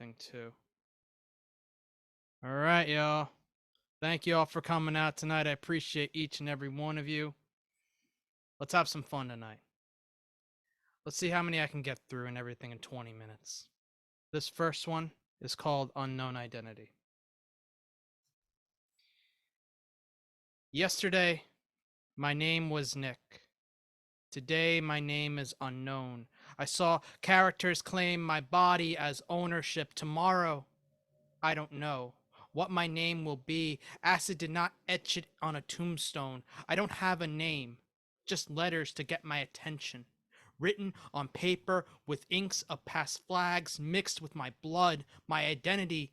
everything too. All right, y'all. Thank you all for coming out tonight. I appreciate each and every one of you. Let's have some fun tonight. Let's see how many I can get through and everything in 20 minutes. This first one is called Unknown Identity. Yesterday, my name was Nick. Today, my name is unknown. I saw characters claim my body as ownership. Tomorrow, I don't know what my name will be. Acid did not etch it on a tombstone. I don't have a name, just letters to get my attention. Written on paper with inks of past flags mixed with my blood, my identity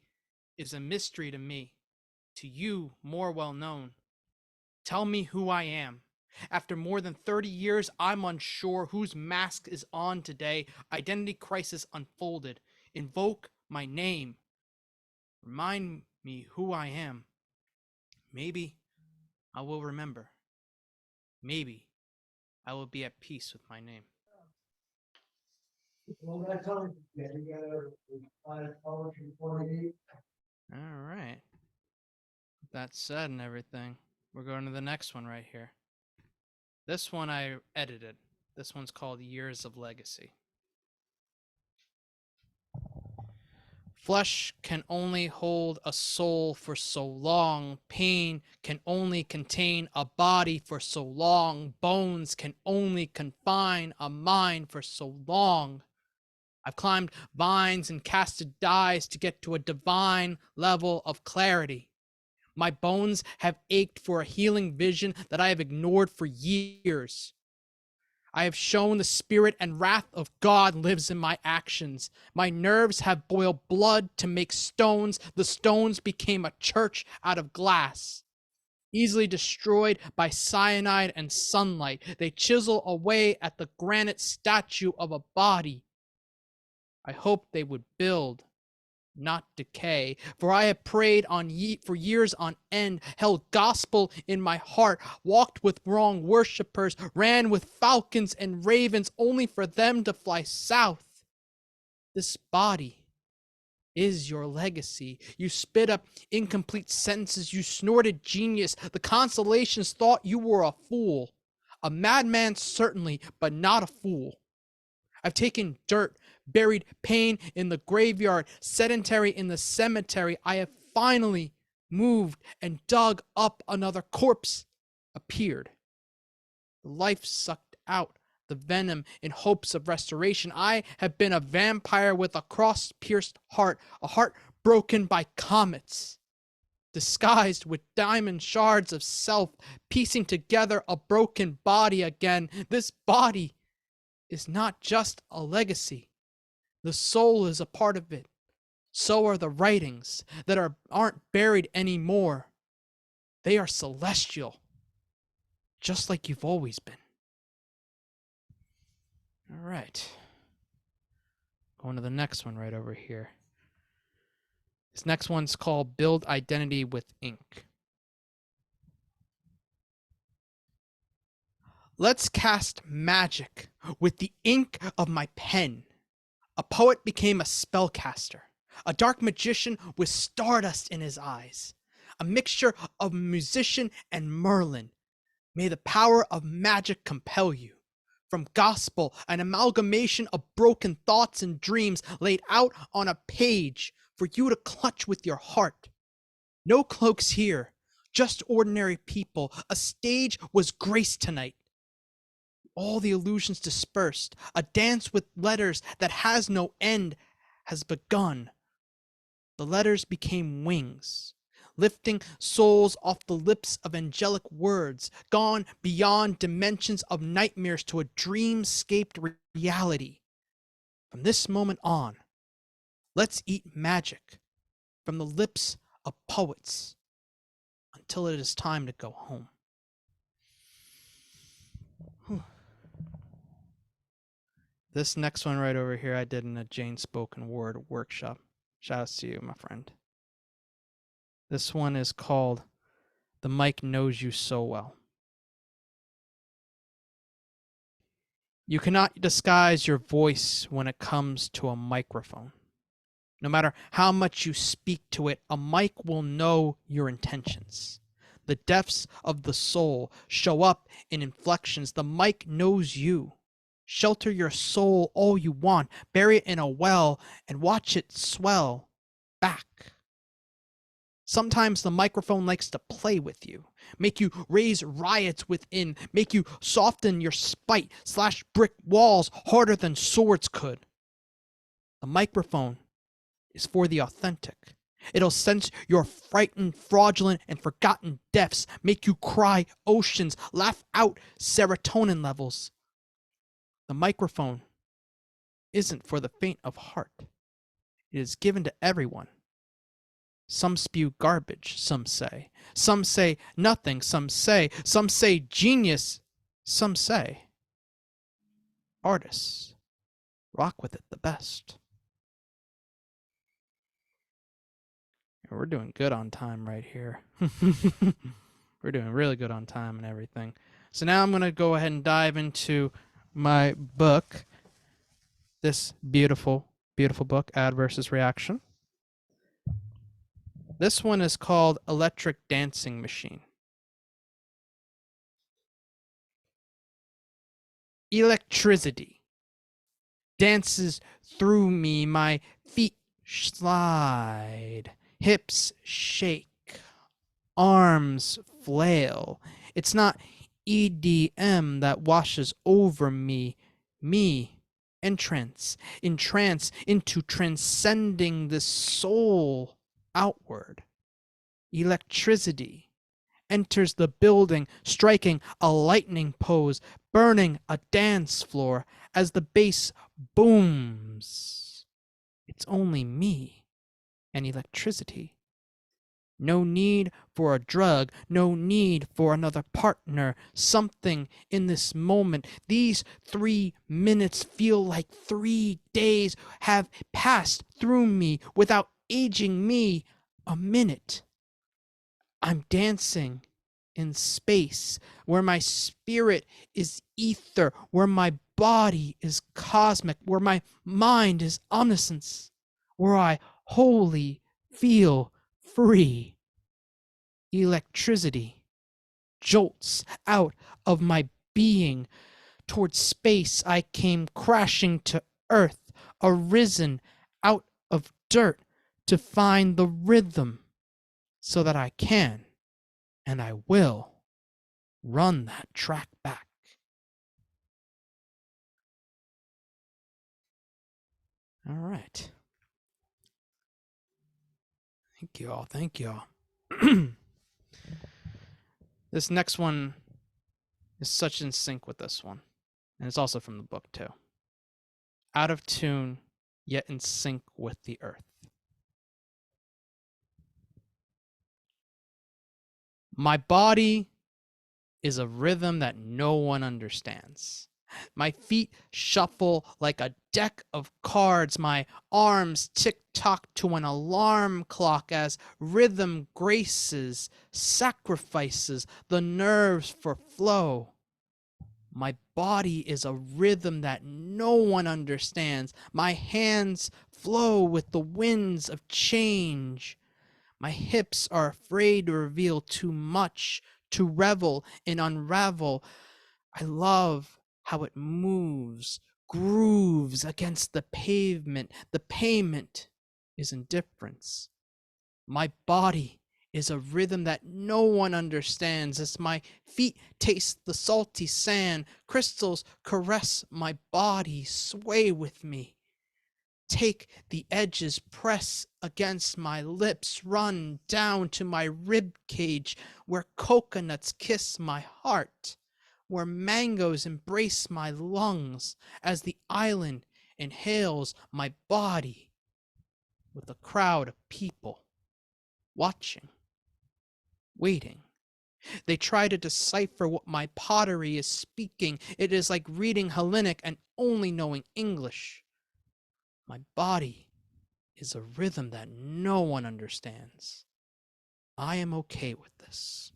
is a mystery to me, to you more well known. Tell me who I am. After more than 30 years, I'm unsure whose mask is on today. Identity crisis unfolded. Invoke my name. Remind me who I am. Maybe I will remember. Maybe I will be at peace with my name. Well, that's all you get. You gotta poetry 48. All right. With that said and everything, we're going to the next one right here. This one I edited. This one's called Years of Legacy. Flesh can only hold a soul for so long. Pain can only contain a body for so long. Bones can only confine a mind for so long. I've climbed vines and casted dies to get to a divine level of clarity. My bones have ached for a healing vision that I have ignored for years. I have shown the spirit and wrath of God lives in my actions. My nerves have boiled blood to make stones. The stones became a church out of glass. Easily destroyed by cyanide and sunlight, they chisel away at the granite statue of a body. I hoped they would build, not decay. For I have prayed for years on end, held gospel in my heart, walked with wrong worshippers, ran with falcons and ravens, only for them to fly south. This body is your legacy. You spit up incomplete sentences. You snorted genius. The constellations thought you were a fool. A madman, certainly, but not a fool. I've taken dirt, buried pain in the graveyard, sedentary in the cemetery. I have finally moved and dug up another corpse, appeared. The life sucked out the venom in hopes of restoration. I have been a vampire with a cross-pierced heart, a heart broken by comets, disguised with diamond shards of self, piecing together a broken body again. This body is not just a legacy. The soul is a part of it. So are the writings that aren't buried anymore. They are celestial, just like you've always been. All right. Going to the next one right over here. This next one's called Build Identity with Ink. Let's cast magic with the ink of my pen. A poet became a spellcaster, a dark magician with stardust in his eyes, a mixture of musician and Merlin. May the power of magic compel you. From gospel, an amalgamation of broken thoughts and dreams laid out on a page for you to clutch with your heart. No cloaks here, just ordinary people. A stage was graced tonight. All the illusions dispersed. A dance with letters that has no end has begun. The letters became wings, lifting souls off the lips of angelic words, gone beyond dimensions of nightmares to a dreamscaped reality. From this moment on, let's eat magic from the lips of poets until it is time to go home. This next one right over here I did in a Jane spoken word workshop. Shout out to you, my friend. This one is called The Mic Knows You So Well. You cannot disguise your voice when it comes to a microphone. No matter how much you speak to it, a mic will know your intentions. The depths of the soul show up in inflections. The mic knows you. Shelter your soul all you want, bury it in a well, and watch it swell back. Sometimes the microphone likes to play with you, make you raise riots within, make you soften your spite, slash brick walls harder than swords could. The microphone is for the authentic. It'll sense your frightened, fraudulent, and forgotten depths, make you cry oceans, laugh out serotonin levels. The microphone isn't for the faint of heart. It is given to everyone. Some spew garbage, some say. Some say nothing, some say. Some say genius, some say. Artists rock with it the best. We're doing good on time right here. We're doing really good on time and everything. So now I'm going to go ahead and dive into my book. This beautiful, beautiful book, Ad versus Reaction. This one is called Electric Dancing Machine. Electricity dances through me, my feet slide, hips shake, arms flail. It's not EDM that washes over me, entrance into transcending the soul outward. Electricity enters the building, striking a lightning pose, burning a dance floor as the bass booms. It's only me and electricity. No need for a drug, no need for another partner. Something in this moment, these 3 minutes feel like 3 days have passed through me without aging me a minute. I'm dancing in space where my spirit is ether, where my body is cosmic, where my mind is omniscience, where I wholly feel free. Electricity jolts out of my being. Towards space I came crashing to earth, arisen out of dirt to find the rhythm so that I can, and I will, run that track back. All right. Thank you all. Thank you all. This next one is such in sync with this one. And it's also from the book, too. Out of tune, yet in sync with the earth. My body is a rhythm that no one understands. My feet shuffle like a deck of cards. My arms tick-tock to an alarm clock as rhythm graces, sacrifices the nerves for flow. My body is a rhythm that no one understands. My hands flow with the winds of change. My hips are afraid to reveal too much, to revel and unravel. I love how it moves, grooves against the pavement. The payment is indifference. My body is a rhythm that no one understands. As my feet taste the salty sand, crystals caress my body, sway with me. Take the edges, press against my lips, run down to my rib cage, where coconuts kiss my heart, where mangoes embrace my lungs, as the island inhales my body, with a crowd of people watching, waiting. They try to decipher what my pottery is speaking. It is like reading Hellenic and only knowing English. My body is a rhythm that no one understands. I am okay with this.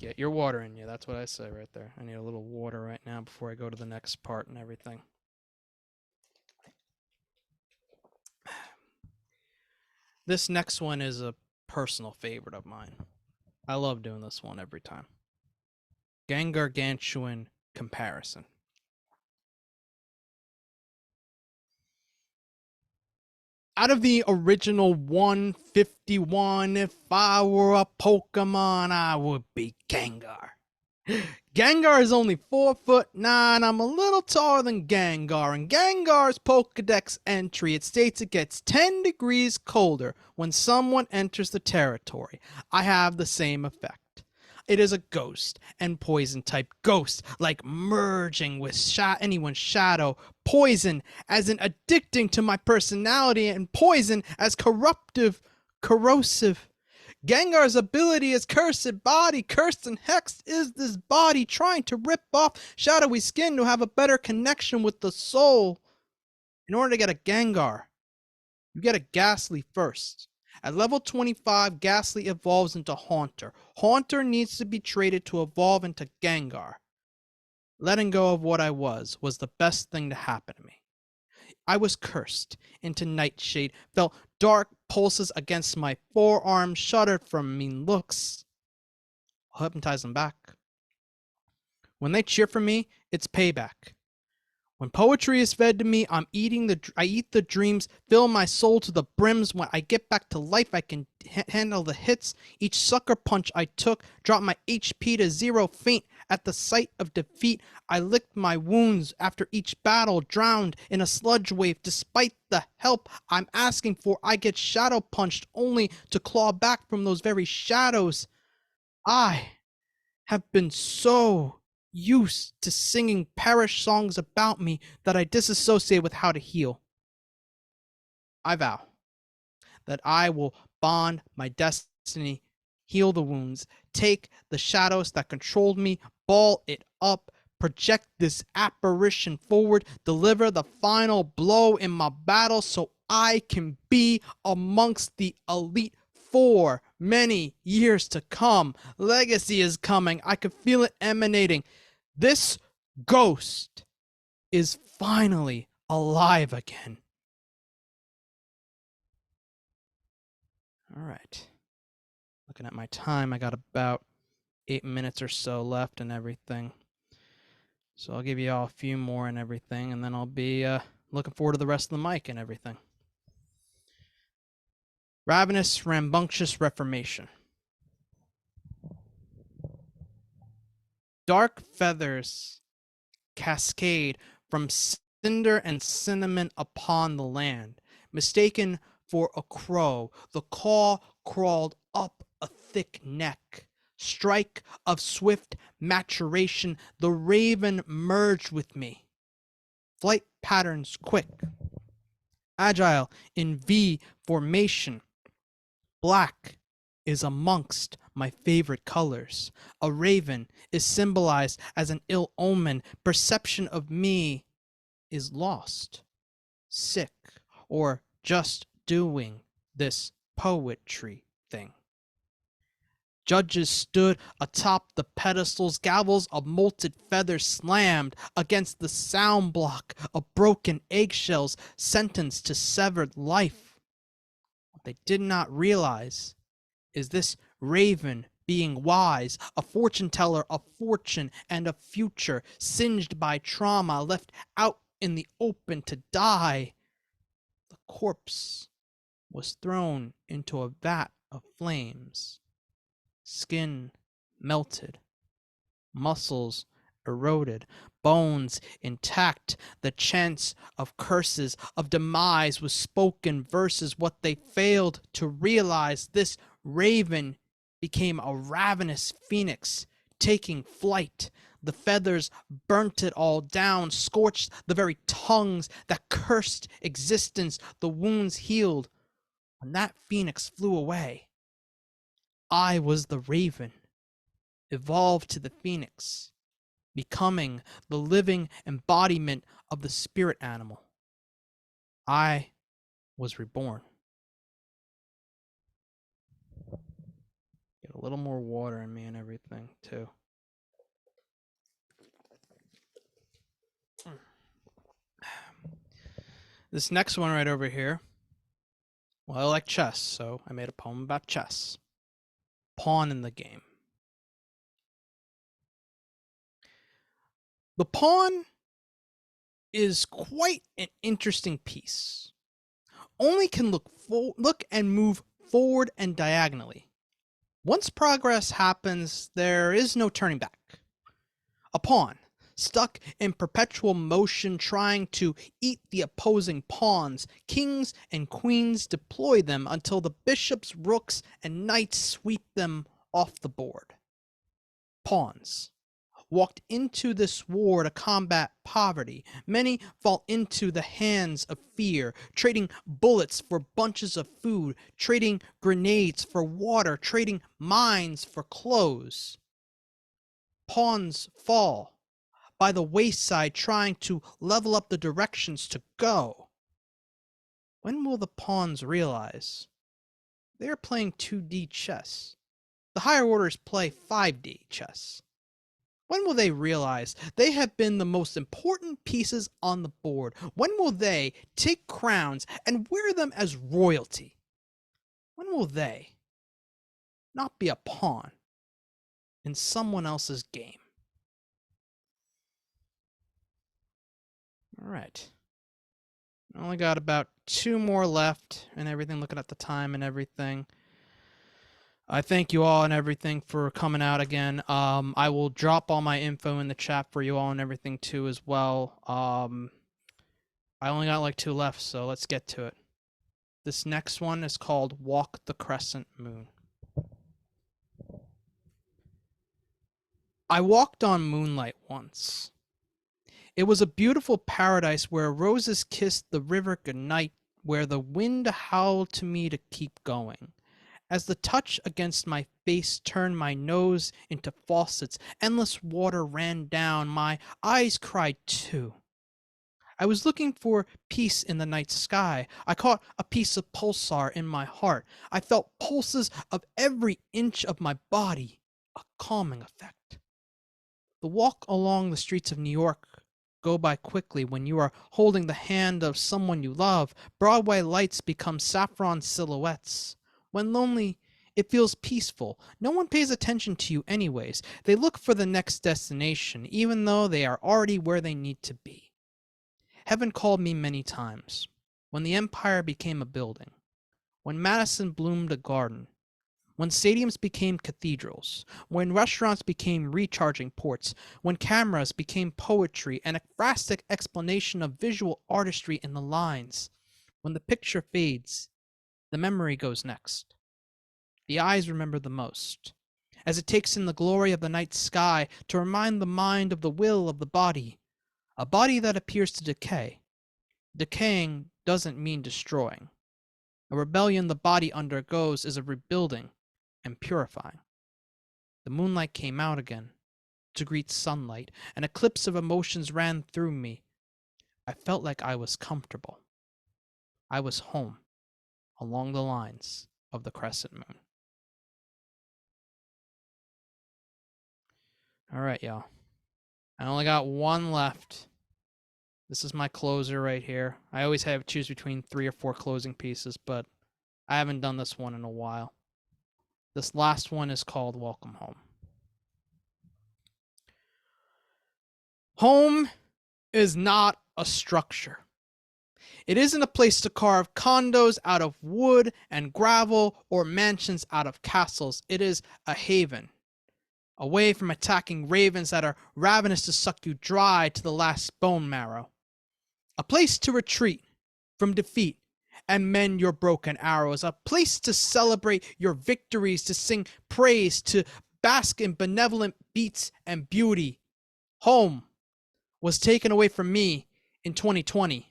Get your water in you. That's what I say right there. I need a little water right now before I go to the next part and everything. This next one is a personal favorite of mine. I love doing this one every time. Gangargantuan comparison. Out of the original 151, if I were a Pokemon, I would be Gengar. Gengar is only 4'9". I'm a little taller than Gengar. In Gengar's Pokedex entry, it states it gets 10 degrees colder when someone enters the territory. I have the same effect. It is a ghost and poison type ghost, like merging with anyone's shadow. Poison as in addicting to my personality, and poison as corruptive, corrosive. Gengar's ability is cursed body. Cursed and hexed is this body trying to rip off shadowy skin to have a better connection with the soul. In order to get a Gengar, you get a Ghastly first. At level 25, Ghastly evolves into Haunter. Haunter needs to be traded to evolve into Gengar. Letting go of what I was the best thing to happen to me. I was cursed into Nightshade, felt dark pulses against my forearm, shuddered from mean looks. I'll hypnotize them back. When they cheer for me, it's payback. When poetry is fed to me, I eat the dreams, fill my soul to the brims. When I get back to life, I can handle the hits. Each sucker punch I took dropped my HP to 0, faint at the sight of defeat. I licked my wounds after each battle, drowned in a sludge wave. Despite the help I'm asking for, I get shadow punched only to claw back from those very shadows. I have been so used to singing parish songs about me that I disassociate with how to heal. I vow that I will bond my destiny, heal the wounds, take the shadows that controlled me, ball it up, project this apparition forward, deliver the final blow in my battle so I can be amongst the elite for many years to come. Legacy is coming. I can feel it emanating. This ghost is finally alive again. All right. Looking at my time, I got about 8 minutes or so left and everything. So I'll give you all a few more and everything, and then I'll be looking forward to the rest of the mic and everything. Ravenous, rambunctious reformation. Dark feathers cascade from cinder and cinnamon upon the land. Mistaken for a crow, the caw crawled up a thick neck. Strike of swift maturation, the raven merged with me. Flight patterns quick. Agile in V formation. Black is amongst my favorite colors. A raven is symbolized as an ill omen. Perception of me is lost, sick, or just doing this poetry thing. Judges stood atop the pedestals, gavels of molted feathers slammed against the sound block of broken eggshells, sentenced to severed life. What they did not realize is this raven being wise, a fortune teller of fortune and of future, singed by trauma, left out in the open to die. The corpse was thrown into a vat of flames. Skin melted, muscles eroded, bones intact. The chants of curses, of demise was spoken verses. What they failed to realize, this raven became a ravenous phoenix, taking flight. The feathers burnt it all down, scorched the very tongues that cursed existence. The wounds healed. When that phoenix flew away, I was the raven, evolved to the phoenix, becoming the living embodiment of the spirit animal. I was reborn. Get Get a little more water in me and everything, too. This next one right over here. Well, I like chess, so I made a poem about chess. Pawn in the game. The pawn is quite an interesting piece. Only can look and move forward and diagonally. Once progress happens, there is no turning back. A pawn, stuck in perpetual motion trying to eat the opposing pawns, kings and queens deploy them until the bishops, rooks, and knights sweep them off the board. Pawns walked into this war to combat poverty. Many fall into the hands of fear, trading bullets for bunches of food, trading grenades for water, trading mines for clothes. Pawns fall by the wayside trying to level up the directions to go. When will the pawns realize they are playing 2D chess? The higher orders play 5D chess. When will they realize they have been the most important pieces on the board? When will they take crowns and wear them as royalty? When will they not be a pawn in someone else's game? All right. I only got about 2 more left and everything, looking at the time and everything. I thank you all and everything for coming out again. I will drop all my info in the chat for you all and everything too as well. I only got like 2 left, so let's get to it. This next one is called Walk the Crescent Moon. I walked on moonlight once. It was a beautiful paradise where roses kissed the river goodnight, where the wind howled to me to keep going. As the touch against my face turned my nose into faucets, endless water ran down, my eyes cried too. I was looking for peace in the night sky. I caught a piece of pulsar in my heart. I felt pulses of every inch of my body, a calming effect. The walk along the streets of New York go by quickly when you are holding the hand of someone you love. Broadway lights become saffron silhouettes. When lonely, it feels peaceful. No one pays attention to you anyways. They look for the next destination, even though they are already where they need to be. Heaven called me many times. When the empire became a building. When Madison bloomed a garden. When stadiums became cathedrals. When restaurants became recharging ports. When cameras became poetry and a drastic explanation of visual artistry in the lines. When the picture fades, the memory goes next. The eyes remember the most, as it takes in the glory of the night sky to remind the mind of the will of the body, a body that appears to decay. Decaying doesn't mean destroying. A rebellion the body undergoes is a rebuilding and purifying. The moonlight came out again to greet sunlight. An eclipse of emotions ran through me. I felt like I was comfortable. I was home along the lines of the crescent moon. All right, y'all. I only got 1 left. This is my closer right here. I always have to choose between 3 or 4 closing pieces, but I haven't done this one in a while. This last one is called Welcome Home. Home is not a structure. It isn't a place to carve condos out of wood and gravel or mansions out of castles. It is a haven, away from attacking ravens that are ravenous to suck you dry to the last bone marrow. A place to retreat from defeat and mend your broken arrows. A place to celebrate your victories, to sing praise, to bask in benevolent beats and beauty. Home was taken away from me in 2020.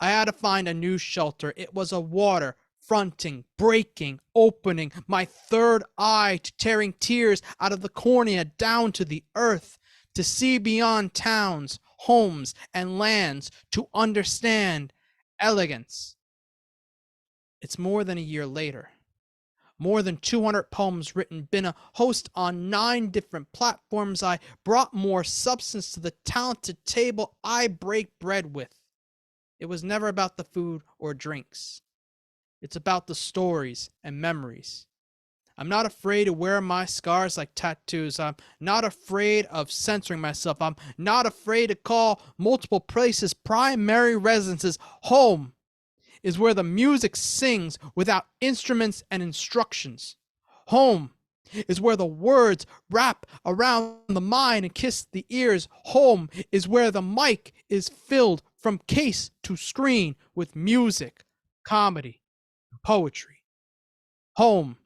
I had to find a new shelter. It was a water, fronting, breaking, opening, my third eye to tearing tears out of the cornea down to the earth, to see beyond towns, homes, and lands, to understand elegance. It's more than a year later. More than 200 poems written, been a host on 9 different platforms. I brought more substance to the talented table I break bread with. It was never about the food or drinks. It's about the stories and memories. I'm not afraid to wear my scars like tattoos. I'm not afraid of censoring myself. I'm not afraid to call multiple places primary residences. Home is where the music sings without instruments and instructions. Home is where the words wrap around the mind and kiss the ears. Home is where the mic is filled from case to screen with music, comedy, and poetry. Home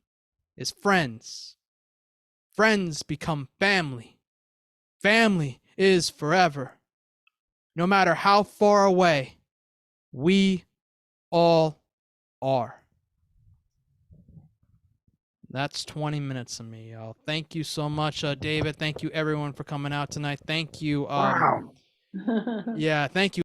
is friends. Friends become family. Family is forever. No matter how far away, we all are. That's 20 minutes of me, y'all. Thank you so much, David. Thank you, everyone, for coming out tonight. Thank you. Wow. Yeah, thank you.